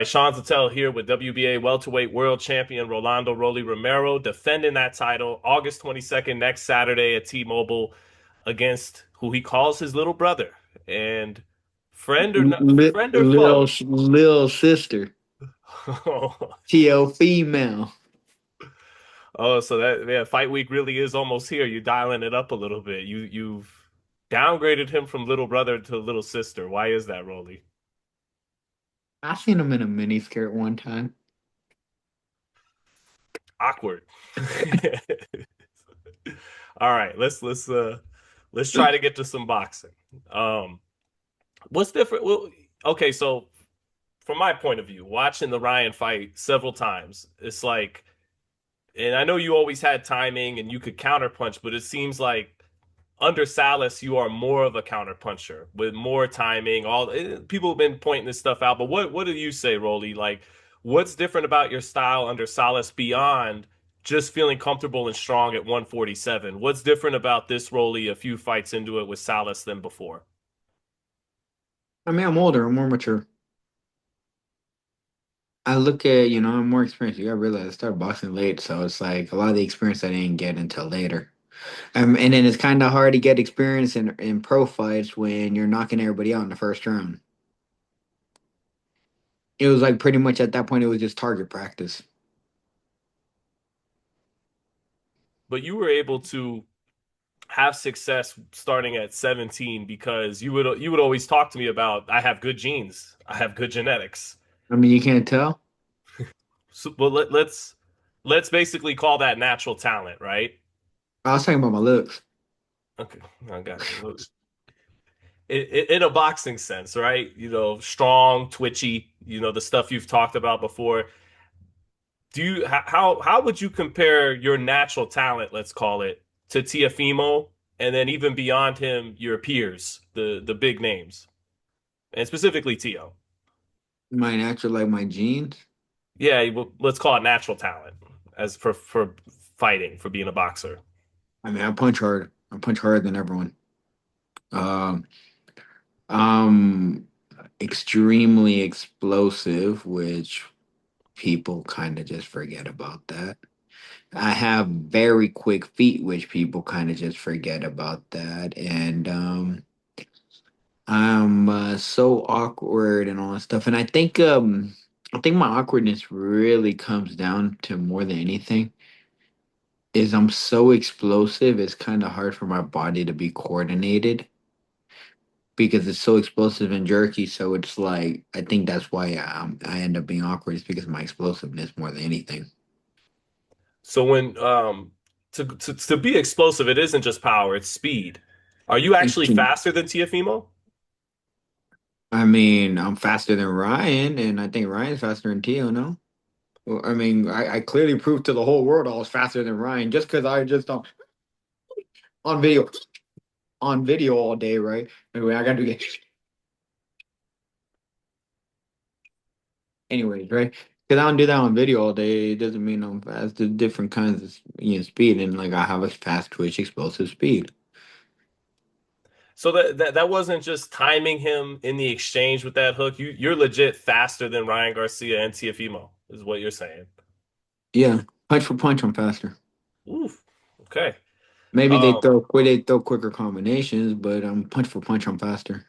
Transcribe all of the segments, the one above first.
Sean Zattel here with WBA welterweight world champion Rolando Romero defending that title August 22nd next Saturday at T-Mobile against who he calls his little brother and friend or not, friend or Little foe. little sister, Teofemale. Oh, so that yeah, fight week really is almost here. You're dialing it up a little bit. You've downgraded him from little brother to little sister. Why is that, Rolly? I seen him in a mini skirt one time. Awkward. All right, let's try to get to some boxing. Um, what's different? Well, okay, so from my point of view, watching the Ryan fight several times, it's like, and I know you always had timing and you could counterpunch, but it seems like under Salas, you are more of a counterpuncher with more timing. People have been pointing this stuff out, but what do you say, Rolly? Like, what's different about your style under Salas beyond just feeling comfortable and strong at 147? What's different about this Rolly a few fights into it with Salas than before? I mean, I'm older, I'm more mature. I look at, I'm more experienced. You gotta realize I started boxing late, so it's like a lot of the experience I didn't get until later. And then it's kind of hard to get experience in pro fights when you're knocking everybody out in the first round. It was like pretty much at that point, it was just target practice. But you were able to have success starting at 17 because you would always talk to me about I have good genes, I have good genetics. I mean, you can't tell. So, but let's basically call that natural talent, right? I was talking about my looks. Okay, I got you. Look, in a boxing sense, right? Strong, twitchy. The stuff you've talked about before. How would you compare your natural talent, let's call it, to Teofimo, and then even beyond him, your peers, the big names, and specifically Tio? My natural, like my genes. Yeah, well, let's call it natural talent as for fighting, for being a boxer. I mean, I punch hard. I punch harder than everyone. Um, I'm extremely explosive, which people kind of just forget about that. I have very quick feet, which people kind of just forget about that. And I'm so awkward and all that stuff. And I think my awkwardness really comes down to more than anything is I'm so explosive, it's kind of hard for my body to be coordinated because it's so explosive and jerky. So it's like I think that's why I end up being awkward. It's because of my explosiveness more than anything. So when to be explosive, it isn't just power, it's speed. Are you actually faster than Tiafimo? I mean, I'm faster than Ryan, and I think Ryan's faster than Tio. No, well, I mean, I clearly proved to the whole world I was faster than Ryan just because I just on video on video all day, right? Anyway, I got to get anyways, right? Because I don't do that on video all day. It doesn't mean I'm fast. There's different kinds of speed, and like I have a fast twitch, explosive speed. So that wasn't just timing him in the exchange with that hook. You're legit faster than Ryan Garcia and Tiafimo, is what you're saying. Yeah, punch for punch, I'm faster. Oof. Okay. Maybe Um, they throw quicker combinations, but punch for punch, I'm faster.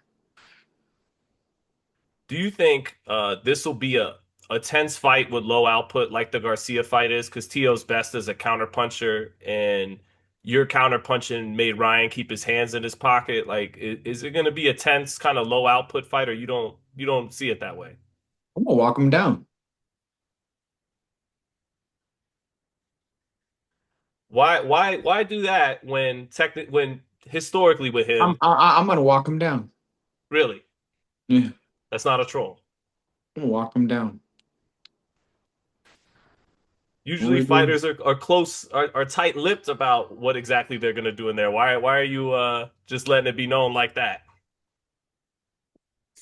do you think this will be a tense fight with low output like the Garcia fight is? Because Tio's best as a counterpuncher, and your counterpunching made Ryan keep his hands in his pocket. Like, is it going to be a tense kind of low output fight, or you don't see it that way? I'm gonna walk him down. Why do that when historically with him, I'm gonna walk him down. really, Yeah, that's not a troll. I'm gonna walk him down. Usually Only do fighters are close are tight-lipped about what exactly they're gonna do in there. Why are you just letting it be known like that?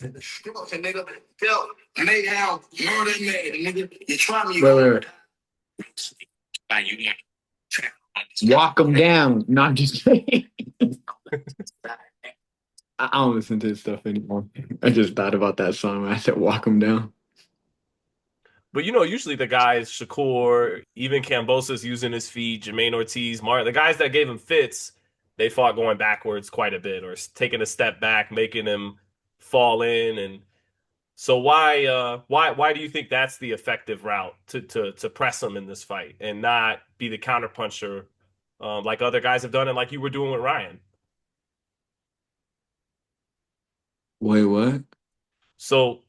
nigga. Yo, mayhem, murder, nigga. You try me. Wait. Walk him down. Not just kidding. I don't listen to this stuff anymore. I just thought about that song when I said walk him down. But usually the guys, Shakur, even Cambosa's using his feet, Jermaine Ortiz, Martin, the guys that gave him fits, they fought going backwards quite a bit or taking a step back, making him fall in. And so why do you think that's the effective route to press him in this fight and not be the counterpuncher like other guys have done and like you were doing with Ryan? Wait, what? So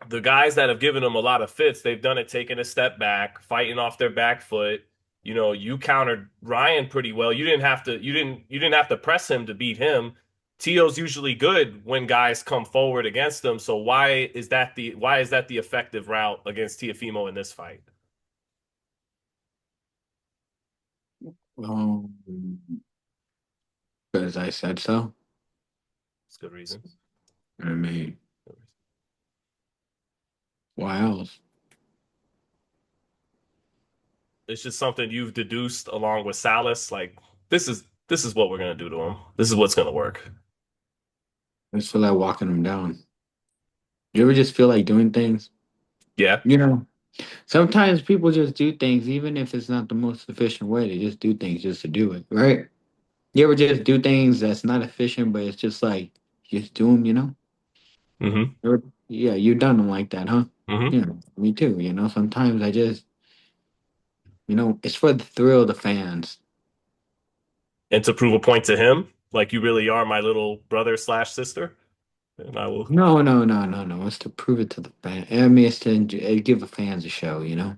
the guys that have given him a lot of fits, they've done it taking a step back, fighting off their back foot. You countered Ryan pretty well. You didn't have to press him to beat him. Tio's usually good when guys come forward against him. So why is that the effective route against Teofimo in this fight? Um, because I said so. It's a good reason. I mean, why else? It's just something you've deduced along with Salas. Like this is what we're gonna do to him. This is what's gonna work. I just feel like walking them down. You ever just feel like doing things? Yeah. You know, sometimes people just do things, even if it's not the most efficient way. They just do things just to do it, right? You ever just do things that's not efficient, but it's just like just do them, you know? Mm-hmm. Yeah, you done them like that, huh? Mm-hmm. Yeah, me too. Sometimes I just, it's for the thrill of the fans. And to prove a point to him, like you really are my little brother slash sister, and I will. No, no, no, no, no. It's to prove it to the fan. I mean, it's to give the fans a show, you know?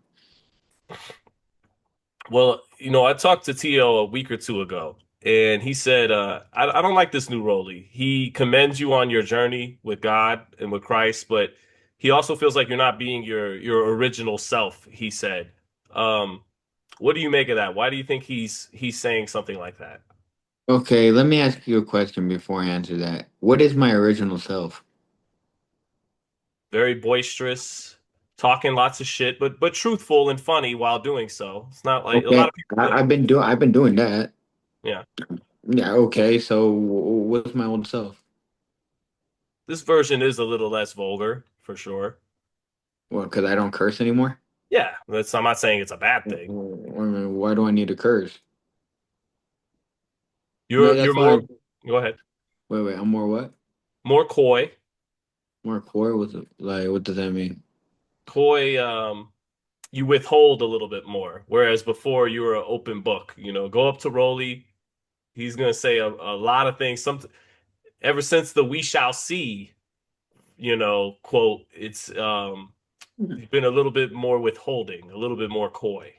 Well, I talked to Tio a week or two ago, and he said, I don't like this new Rolly. He commends you on your journey with God and with Christ, but he also feels like you're not being your original self, he said. Um, what do you make of that? Why do you think he's saying something like that? Okay, let me ask you a question before I answer that. What is my original self? Very boisterous, talking lots of shit, but truthful and funny while doing so. It's not like a lot Okay, of people. Yeah, I've been doing that. yeah. Yeah, okay. So what's my old self? This version is a little less vulgar for sure. Well, because I don't curse anymore. Yeah, I'm not saying it's a bad thing. I mean, why do I need to curse? You're That's you're why. more. Go ahead. Wait. I'm more what? More coy. More core? What's it like? What does that mean? Coy. You withhold a little bit more, whereas before you were an open book. Go up to Rolly. He's gonna say a lot of things. Some ever since the "We shall see," quote. It's been a little bit more withholding, a little bit more coy.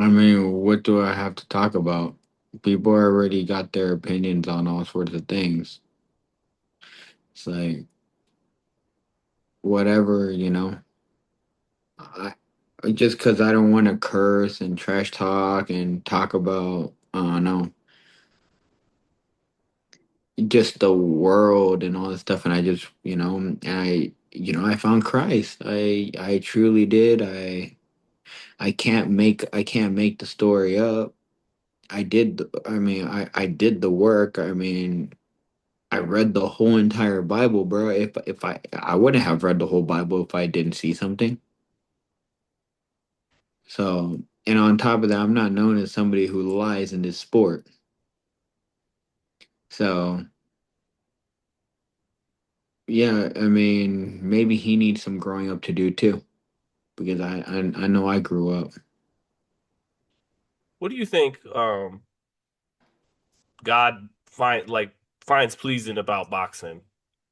I mean, what do I have to talk about? People already got their opinions on all sorts of things. It's like whatever, I just because I don't want to curse and trash talk and talk about, I don't know, just the world and all this stuff, and I just, I found Christ. I truly did. I can't make the story up. I mean, I did the work. I mean, I read the whole entire Bible, bro. If I wouldn't have read the whole Bible if I didn't see something. So, and on top of that, I'm not known as somebody who lies in this sport. So, yeah, I mean, maybe he needs some growing up to do too, because I know I grew up. What do you think? God finds pleasing about boxing.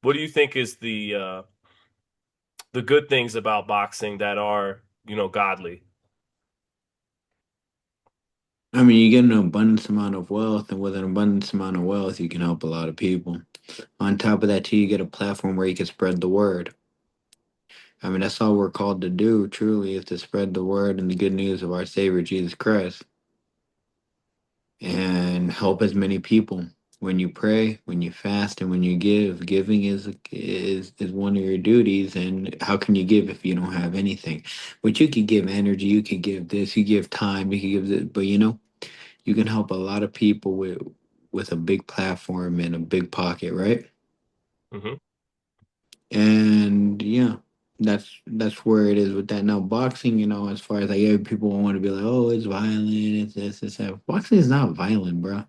What do you think is the good things about boxing that are godly? I mean, you get an abundance amount of wealth, and with an abundance amount of wealth, you can help a lot of people. On top of that, too, you get a platform where you can spread the word. I mean, that's all we're called to do, truly, is to spread the word and the good news of our Savior Jesus Christ and help as many people. When you pray, when you fast, and when you give, giving is one of your duties. And how can you give if you don't have anything? But you could give energy, you could give this, you give time, you could give this, but you can help a lot of people with a big platform and a big pocket, right? Hmm. And yeah. That's where it is with that. Now boxing, as far as like people want to be like, oh, it's violent, it's this, it's that. Boxing is not violent, bro.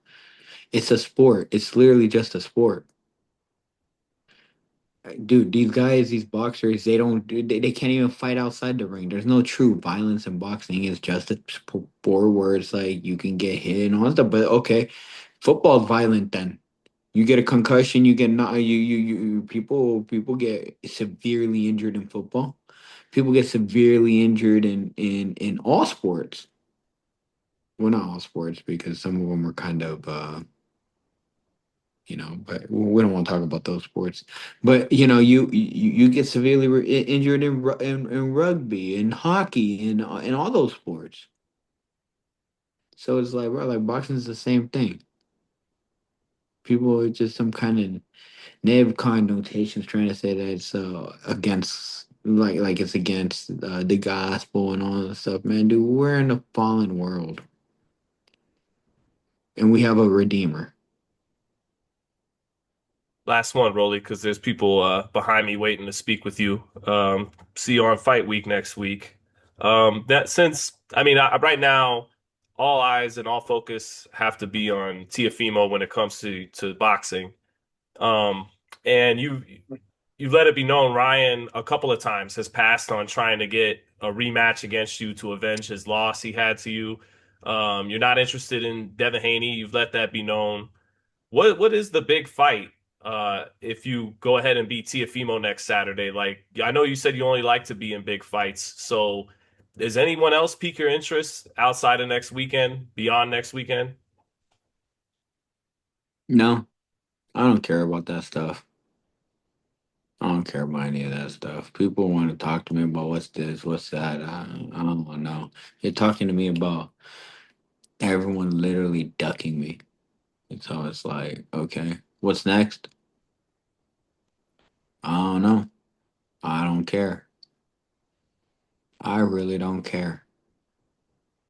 It's a sport. It's literally just a sport. Dude, these guys, these boxers, they don't they can't even fight outside the ring. There's no true violence in boxing. It's just a sport where it's like you can get hit and all that stuff. But okay, football's violent then. You get a concussion, you get not people get severely injured in football. People get severely injured in all sports. Well, not all sports because some of them are kind of but we don't want to talk about those sports. But you get severely injured in rugby, in hockey, in all those sports. So it's like, bro, like boxing is the same thing. People are just some kind of negative connotations trying to say that it's against like it's against the gospel and all that stuff, man. Dude, we're in a fallen world and we have a redeemer. Last one, Rolly, because there's people behind me waiting to speak with you. See you on Fight Week next week. That since I mean, right now, all eyes and all focus have to be on Teofimo when it comes to boxing. Um, and you let it be known Ryan a couple of times has passed on trying to get a rematch against you to avenge his loss he had to you. You're not interested in Devin Haney. You've let that be known. What is the big fight if you go ahead and beat Tiafimo next Saturday? Like I know you said you only like to be in big fights, so does anyone else pique your interest outside of next weekend, beyond next weekend? No, I don't care about that stuff. I don't care about any of that stuff. People want to talk to me about what's this, what's that. I don't know. You're talking to me about everyone literally ducking me. And so it's like, okay, what's next? I don't know. I don't care. I really don't care.